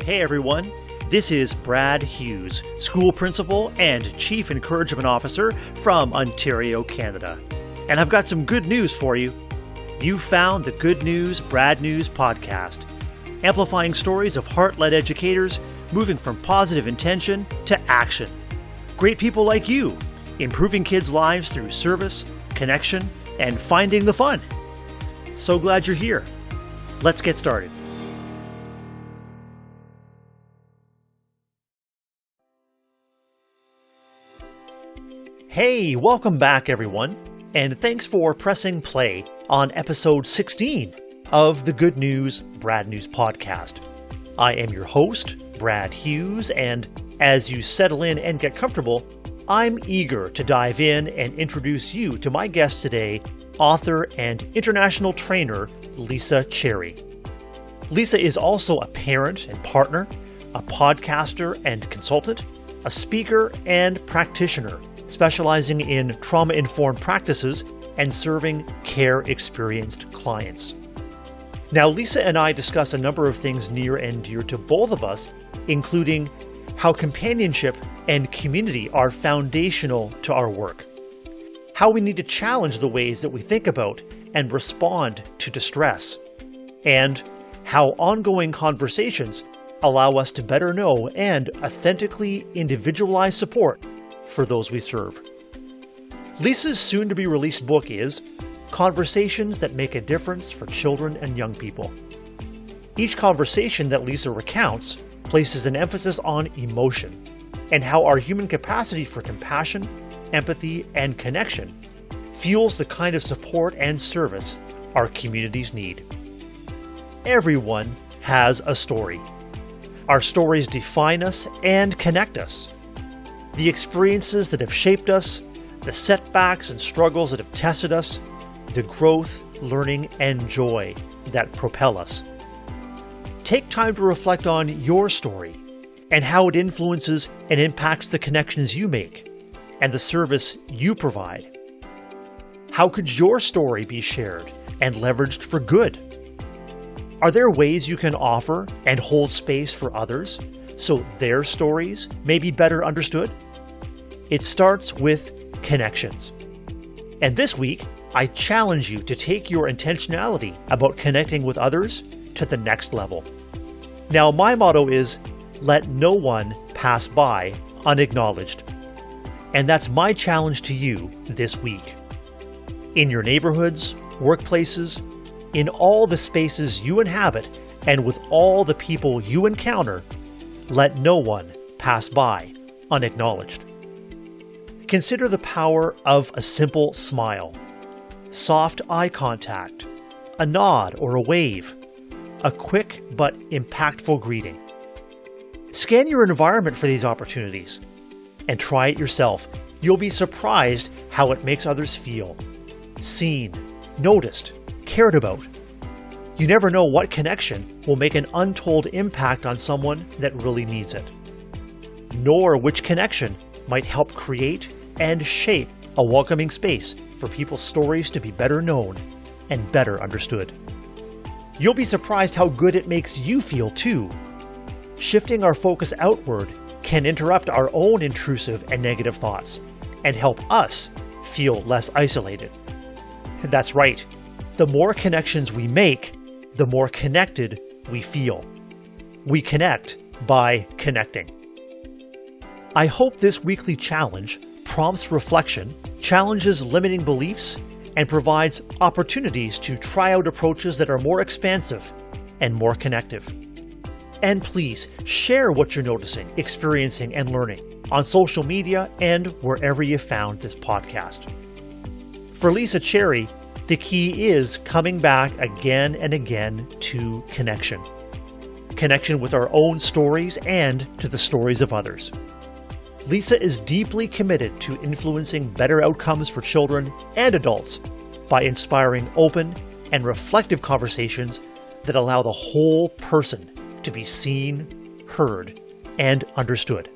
Hey everyone, this is Brad Hughes, School Principal and Chief Encouragement Officer from Ontario, Canada. And I've got some good news for you. You found the Good News, Brad News podcast, amplifying stories of heart-led educators moving from positive intention to action. Great people like you, improving kids' lives through service, connection, and finding the fun. So glad you're here. Let's get started. Hey, welcome back everyone, and thanks for pressing play on episode 16 of the Good News, Brad News podcast. I am your host, Brad Hughes, and as you settle in and get comfortable, I'm eager to dive in and introduce you to my guest today, author and international trainer, Lisa Cherry. Lisa is also a parent and partner, a podcaster and consultant, a speaker and practitioner, specializing in trauma-informed practices and serving care-experienced clients. Now, Lisa and I discuss a number of things near and dear to both of us, including how companionship and community are foundational to our work, how we need to challenge the ways that we think about and respond to distress, and how ongoing conversations allow us to better know and authentically individualize support for those we serve. Lisa's soon-to-be-released book is Conversations That Make a Difference for Children and Young People. Each conversation that Lisa recounts places an emphasis on emotion and how our human capacity for compassion, empathy, and connection fuels the kind of support and service our communities need. Everyone has a story. Our stories define us and connect us. The experiences that have shaped us, the setbacks and struggles that have tested us, the growth, learning, and joy that propel us. Take time to reflect on your story and how it influences and impacts the connections you make and the service you provide. How could your story be shared and leveraged for good? Are there ways you can offer and hold space for others so their stories may be better understood? It starts with connections. And this week, I challenge you to take your intentionality about connecting with others to the next level. Now, my motto is, let no one pass by unacknowledged. And that's my challenge to you this week. In your neighborhoods, workplaces, in all the spaces you inhabit, and with all the people you encounter, let no one pass by unacknowledged. Consider the power of a simple smile, soft eye contact, a nod or a wave, a quick but impactful greeting. Scan your environment for these opportunities and try it yourself. You'll be surprised how it makes others feel seen, noticed, cared about. You never know what connection will make an untold impact on someone that really needs it, nor which connection might help create and shape a welcoming space for people's stories to be better known and better understood. You'll be surprised how good it makes you feel too. Shifting our focus outward can interrupt our own intrusive and negative thoughts and help us feel less isolated. That's right. The more connections we make, the more connected we feel. We connect by connecting. I hope this weekly challenge prompts reflection, challenges limiting beliefs, and provides opportunities to try out approaches that are more expansive and more connective. And please share what you're noticing, experiencing, and learning on social media and wherever you found this podcast. For Lisa Cherry, the key is coming back again and again to connection. Connection with our own stories and to the stories of others. Lisa is deeply committed to influencing better outcomes for children and adults by inspiring open and reflective conversations that allow the whole person to be seen, heard, and understood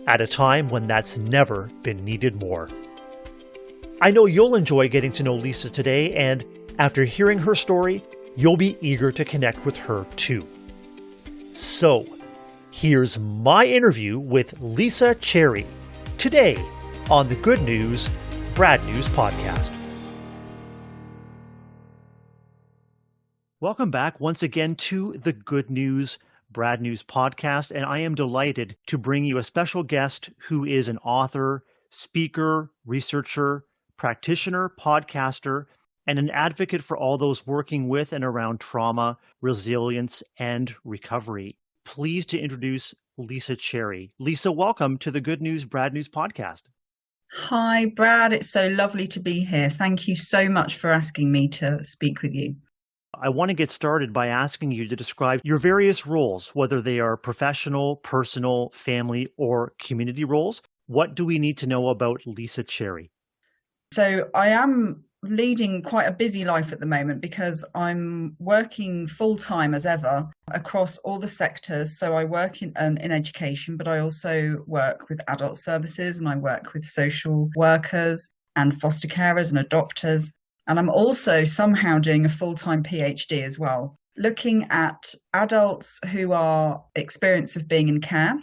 at a time when that's never been needed more. I know you'll enjoy getting to know Lisa today, and after hearing her story, you'll be eager to connect with her too. So, Here's my interview with Lisa Cherry, today on the Good News, Brad News podcast. Welcome back once again to the Good News, Brad News podcast, and I am delighted to bring you a special guest who is an author, speaker, researcher, practitioner, podcaster, and an advocate for all those working with and around trauma, resilience, and recovery. Pleased to introduce Lisa Cherry. Lisa, welcome to the Good News, Brad News podcast. Hi, Brad. It's so lovely to be here. Thank you so much for asking me to speak with you. I want to get started by asking you to describe your various roles, whether they are professional, personal, family, or community roles. What do we need to know about Lisa Cherry? So I am leading quite a busy life at the moment because I'm working full-time as ever across all the sectors. So I work in education, but I also work with adult services and I work with social workers and foster carers and adopters. And I'm also somehow doing a full-time PhD as well, looking at adults who are experienced of being in care,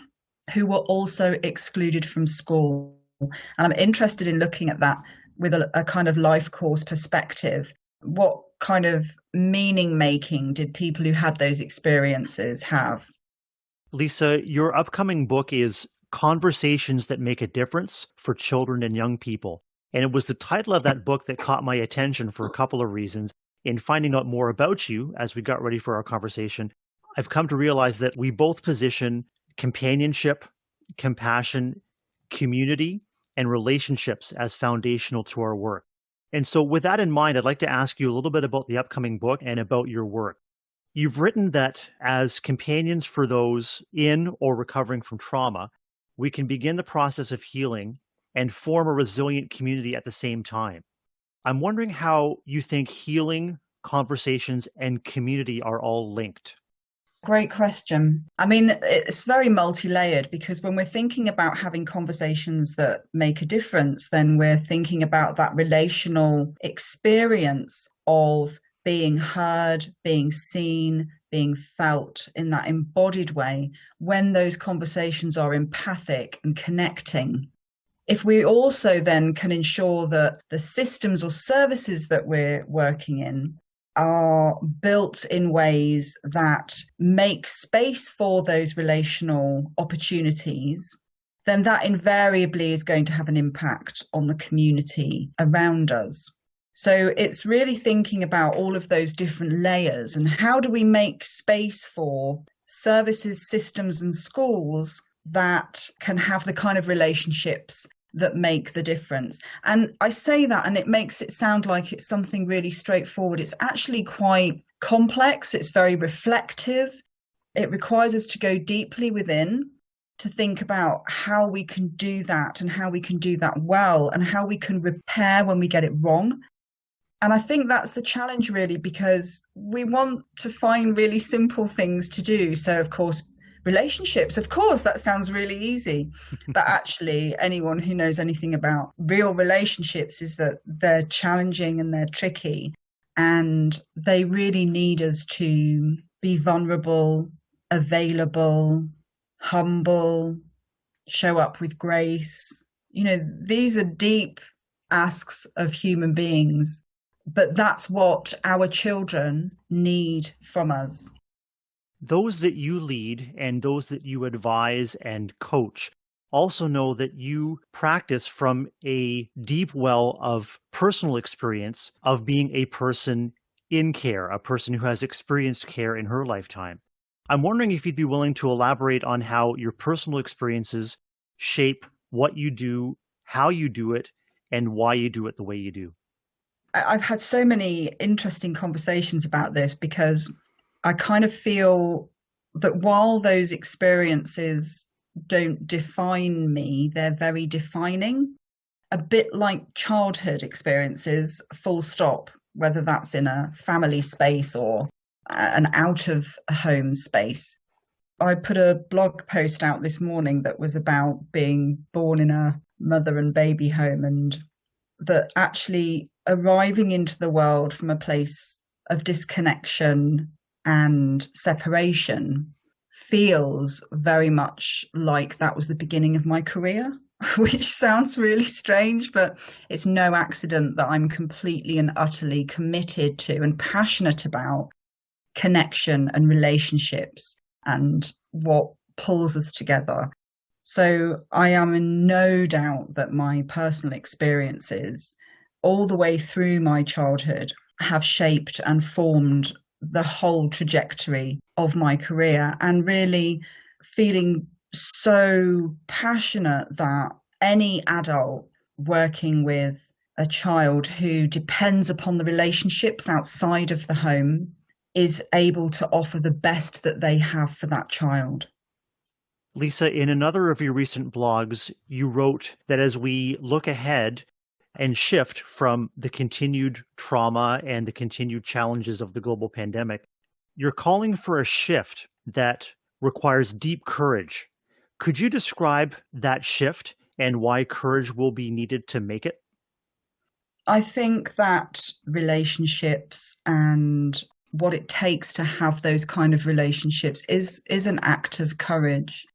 who were also excluded from school. And I'm interested in looking at that with a kind of life course perspective. What kind of meaning making did people who had those experiences have? Lisa, your upcoming book is Conversations That Make a Difference for Children and Young People. And it was the title of that book that caught my attention for a couple of reasons. In finding out more about you as we got ready for our conversation, I've come to realize that we both position companionship, compassion, community, and relationships as foundational to our work. And so with that in mind, I'd like to ask you a little bit about the upcoming book and about your work. You've written that as companions for those in or recovering from trauma, we can begin the process of healing and form a resilient community at the same time. I'm wondering how you think healing, conversations, and community are all linked. Great question. I mean, it's very multi-layered because when we're thinking about having conversations that make a difference, then we're thinking about that relational experience of being heard, being seen, being felt in that embodied way when those conversations are empathic and connecting. If we also then can ensure that the systems or services that we're working in are built in ways that make space for those relational opportunities, then that invariably is going to have an impact on the community around us. So it's really thinking about all of those different layers and how do we make space for services, systems, and schools that can have the kind of relationships that make the difference. And I say that and it makes it sound like it's something really straightforward. It's actually quite complex. It's very reflective. It requires us to go deeply within to think about how we can do that and how we can do that well and how we can repair when we get it wrong. And I think that's the challenge really, because we want to find really simple things to do. So of course, relationships, of course, that sounds really easy. But actually, anyone who knows anything about real relationships is that they're challenging and they're tricky. And they really need us to be vulnerable, available, humble, show up with grace. You know, these are deep asks of human beings, but that's what our children need from us. Those that you lead and those that you advise and coach also know that you practice from a deep well of personal experience of being a person in care, a person who has experienced care in her lifetime. I'm wondering if you'd be willing to elaborate on how your personal experiences shape what you do, how you do it, and why you do it the way you do. I've had so many interesting conversations about this because I kind of feel that while those experiences don't define me, they're very defining, a bit like childhood experiences, full stop, whether that's in a family space or an out-of-home space. I put a blog post out this morning that was about being born in a mother and baby home, and that actually arriving into the world from a place of disconnection and separation feels very much like that was the beginning of my career, which sounds really strange, but it's no accident that I'm completely and utterly committed to and passionate about connection and relationships and what pulls us together. So I am in no doubt that my personal experiences all the way through my childhood have shaped and formed the whole trajectory of my career, and really feeling so passionate that any adult working with a child who depends upon the relationships outside of the home is able to offer the best that they have for that child. Lisa, in another of your recent blogs, you wrote that as we look ahead and shift from the continued trauma and the continued challenges of the global pandemic, you're calling for a shift that requires deep courage. Could you describe that shift and why courage will be needed to make it? I think that relationships and what it takes to have those kind of relationships is an act of courage.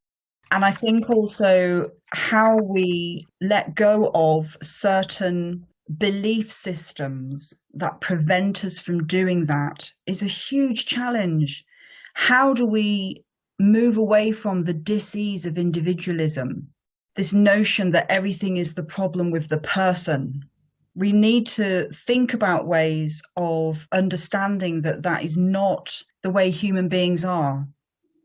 And I think also how we let go of certain belief systems that prevent us from doing that is a huge challenge. How do we move away from the dis-ease of individualism, this notion that everything is the problem with the person? We need to think about ways of understanding that that is not the way human beings are.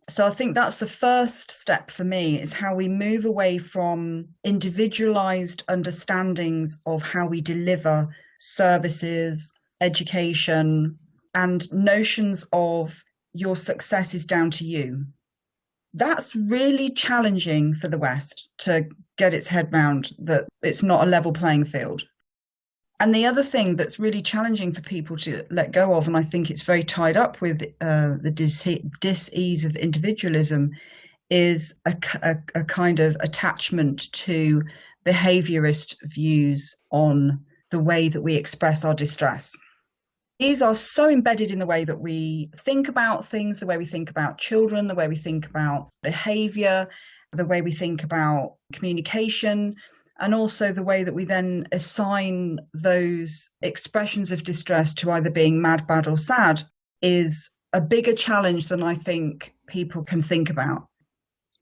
So I think that's the first step for me, is how we move away from individualized understandings of how we deliver services, education, and notions of your success is down to you. That's really challenging for the West to get its head round, that it's not a level playing field. And the other thing that's really challenging for people to let go of, and I think it's very tied up with the dis-ease of individualism, is a kind of attachment to behaviorist views on the way that we express our distress. These are so embedded in the way that we think about things, the way we think about children, the way we think about behavior, the way we think about communication, and also the way that we then assign those expressions of distress to either being mad, bad, or sad is a bigger challenge than I think people can think about.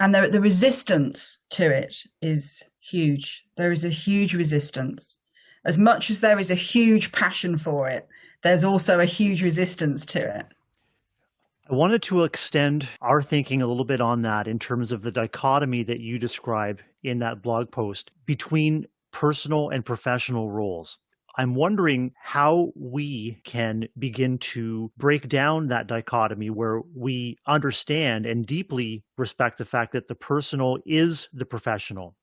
And the resistance to it is huge. There is a huge resistance. As much as there is a huge passion for it, there's also a huge resistance to it. I wanted to extend our thinking a little bit on that in terms of the dichotomy that you describe in that blog post between personal and professional roles. I'm wondering how we can begin to break down that dichotomy where we understand and deeply respect the fact that the personal is the professional.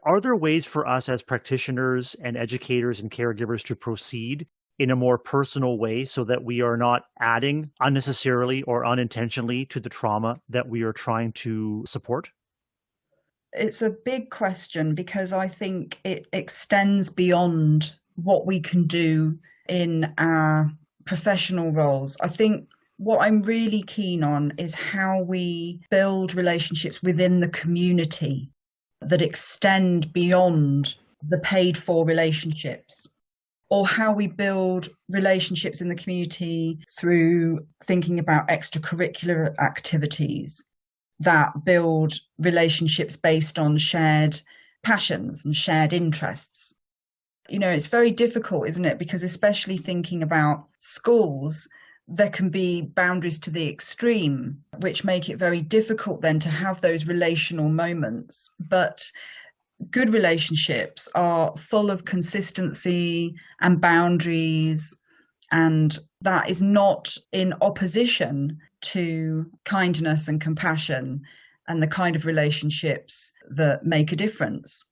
Are there ways for us as practitioners and educators and caregivers to proceed in a more personal way so that we are not adding unnecessarily or unintentionally to the trauma that we are trying to support? It's a big question, because I think it extends beyond what we can do in our professional roles. I think what I'm really keen on is how we build relationships within the community that extend beyond the paid for relationships, or how we build relationships in the community through thinking about extracurricular activities that build relationships based on shared passions and shared interests. You know, it's very difficult, isn't it? Because especially thinking about schools, there can be boundaries to the extreme, which make it very difficult then to have those relational moments. But good relationships are full of consistency and boundaries, and that is not in opposition to kindness and compassion and the kind of relationships that make a difference.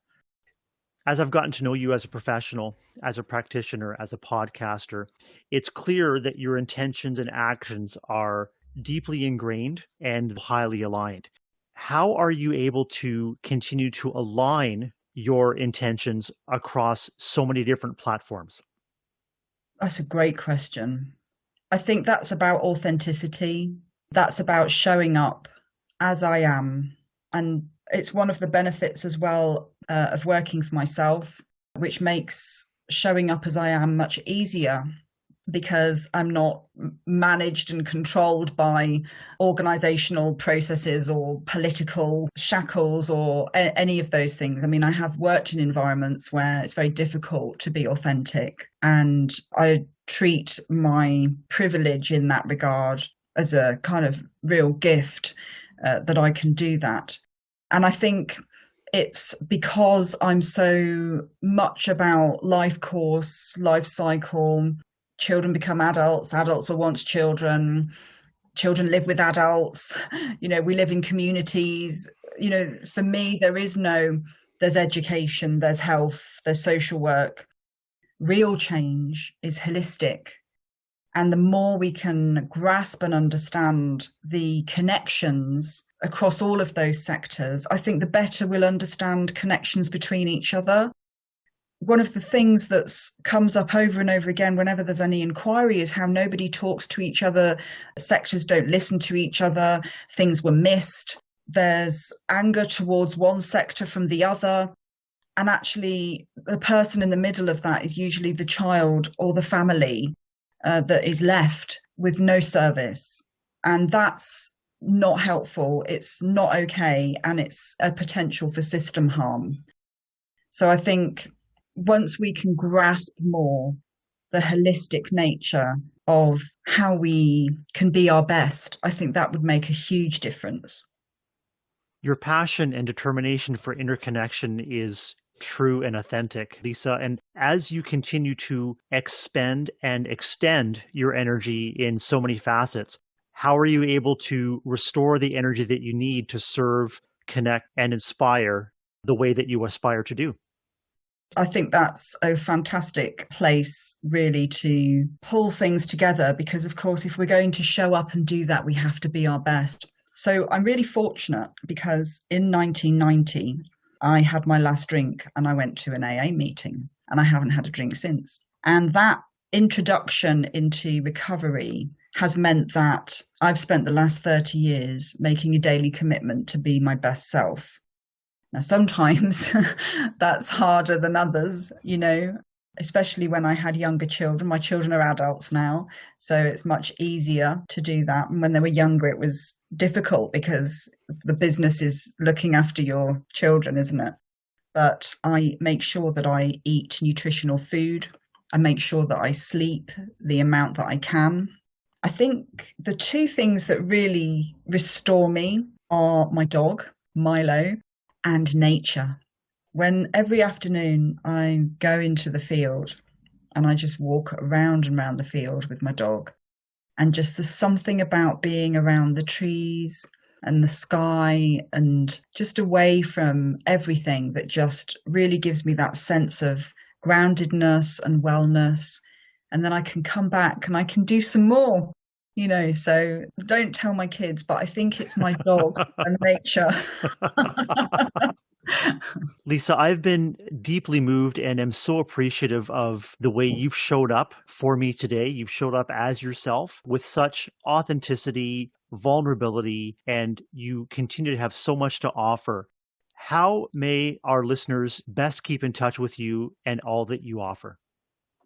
As I've gotten to know you as a professional, as a practitioner, as a podcaster, it's clear that your intentions and actions are deeply ingrained and highly aligned. How are you able to continue to align your intentions across so many different platforms? That's a great question. I think that's about authenticity. That's about showing up as I am. And it's one of the benefits as well of working for myself, which makes showing up as I am much easier, because I'm not managed and controlled by organizational processes or political shackles or any of those things. I mean, I have worked in environments where it's very difficult to be authentic, and I treat my privilege in that regard as a kind of real gift that I can do that. And I think it's because I'm so much about life course, life cycle. Children become adults, adults were once children, children live with adults, we live in communities. For me, there's education, there's health, there's social work. Real change is holistic. And the more we can grasp and understand the connections across all of those sectors, I think the better we'll understand connections between each other. One of the things that comes up over and over again whenever there's any inquiry is how nobody talks to each other. Sectors don't listen to each other. Things were missed. There's anger towards one sector from the other. And actually, the person in the middle of that is usually the child or the family that is left with no service. And that's not helpful. It's not okay. And it's a potential for system harm. So I think once we can grasp more the holistic nature of how we can be our best, I think that would make a huge difference. Your passion and determination for interconnection is true and authentic, Lisa. And as you continue to expend and extend your energy in so many facets, how are you able to restore the energy that you need to serve, connect, and inspire the way that you aspire to do? I think that's a fantastic place really to pull things together, because of course, if we're going to show up and do that, we have to be our best. So I'm really fortunate because in 1990, I had my last drink and I went to an AA meeting, and I haven't had a drink since. And that introduction into recovery has meant that I've spent the last 30 years making a daily commitment to be my best self. Now, sometimes that's harder than others, especially when I had younger children. My children are adults now, so it's much easier to do that. And when they were younger, it was difficult because the business is looking after your children, isn't it? But I make sure that I eat nutritional food. I make sure that I sleep the amount that I can. I think the two things that really restore me are my dog, Milo, and nature. When every afternoon I go into the field and I just walk around and around the field with my dog, and just there's something about being around the trees and the sky and just away from everything that just really gives me that sense of groundedness and wellness. And then I can come back and I can do some more. So don't tell my kids, but I think it's my dog and nature. Lisa, I've been deeply moved and am so appreciative of the way you've showed up for me today. You've showed up as yourself with such authenticity, vulnerability, and you continue to have so much to offer. How may our listeners best keep in touch with you and all that you offer?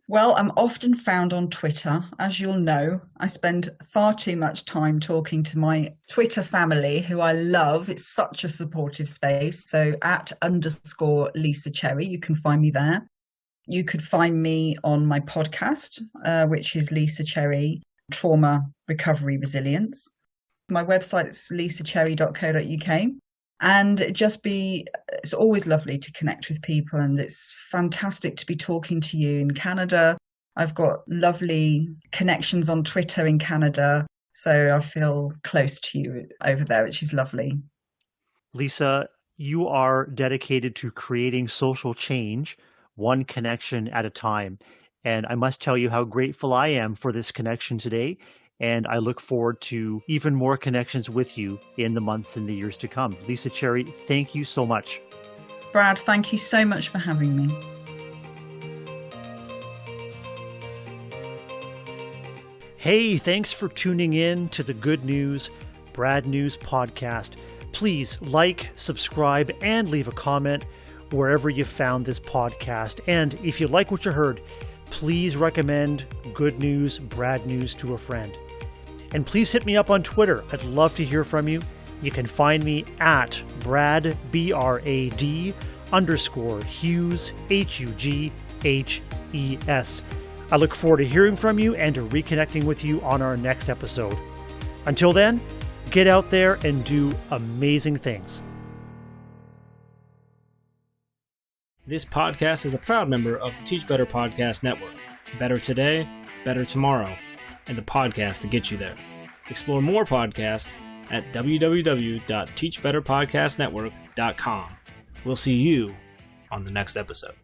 Well, I'm often found on Twitter. As you'll know, I spend far too much time talking to my Twitter family, who I love. It's such a supportive space. So @_Lisa Cherry, you can find me there. You could find me on my podcast, which is Lisa Cherry, Trauma Recovery Resilience. My website is lisacherry.co.uk. And it's always lovely to connect with people, and it's fantastic to be talking to you in Canada. I've got lovely connections on Twitter in Canada, so I feel close to you over there, which is lovely. Lisa, you are dedicated to creating social change, one connection at a time. And I must tell you how grateful I am for this connection today. And I look forward to even more connections with you in the months and the years to come. Lisa Cherry, thank you so much. Brad, thank you so much for having me. Hey, thanks for tuning in to the Good News, Brad News Podcast. Please like, subscribe, and leave a comment wherever you found this podcast. And if you like what you heard, please recommend Good News, Brad News to a friend. And please hit me up on Twitter. I'd love to hear from you. You can find me at Brad, BRAD, _Hughes, HUGHES. I look forward to hearing from you and to reconnecting with you on our next episode. Until then, get out there and do amazing things. This podcast is a proud member of the Teach Better Podcast Network. Better today, better tomorrow, and the podcast to get you there. Explore more podcasts at www.teachbetterpodcastnetwork.com. We'll see you on the next episode.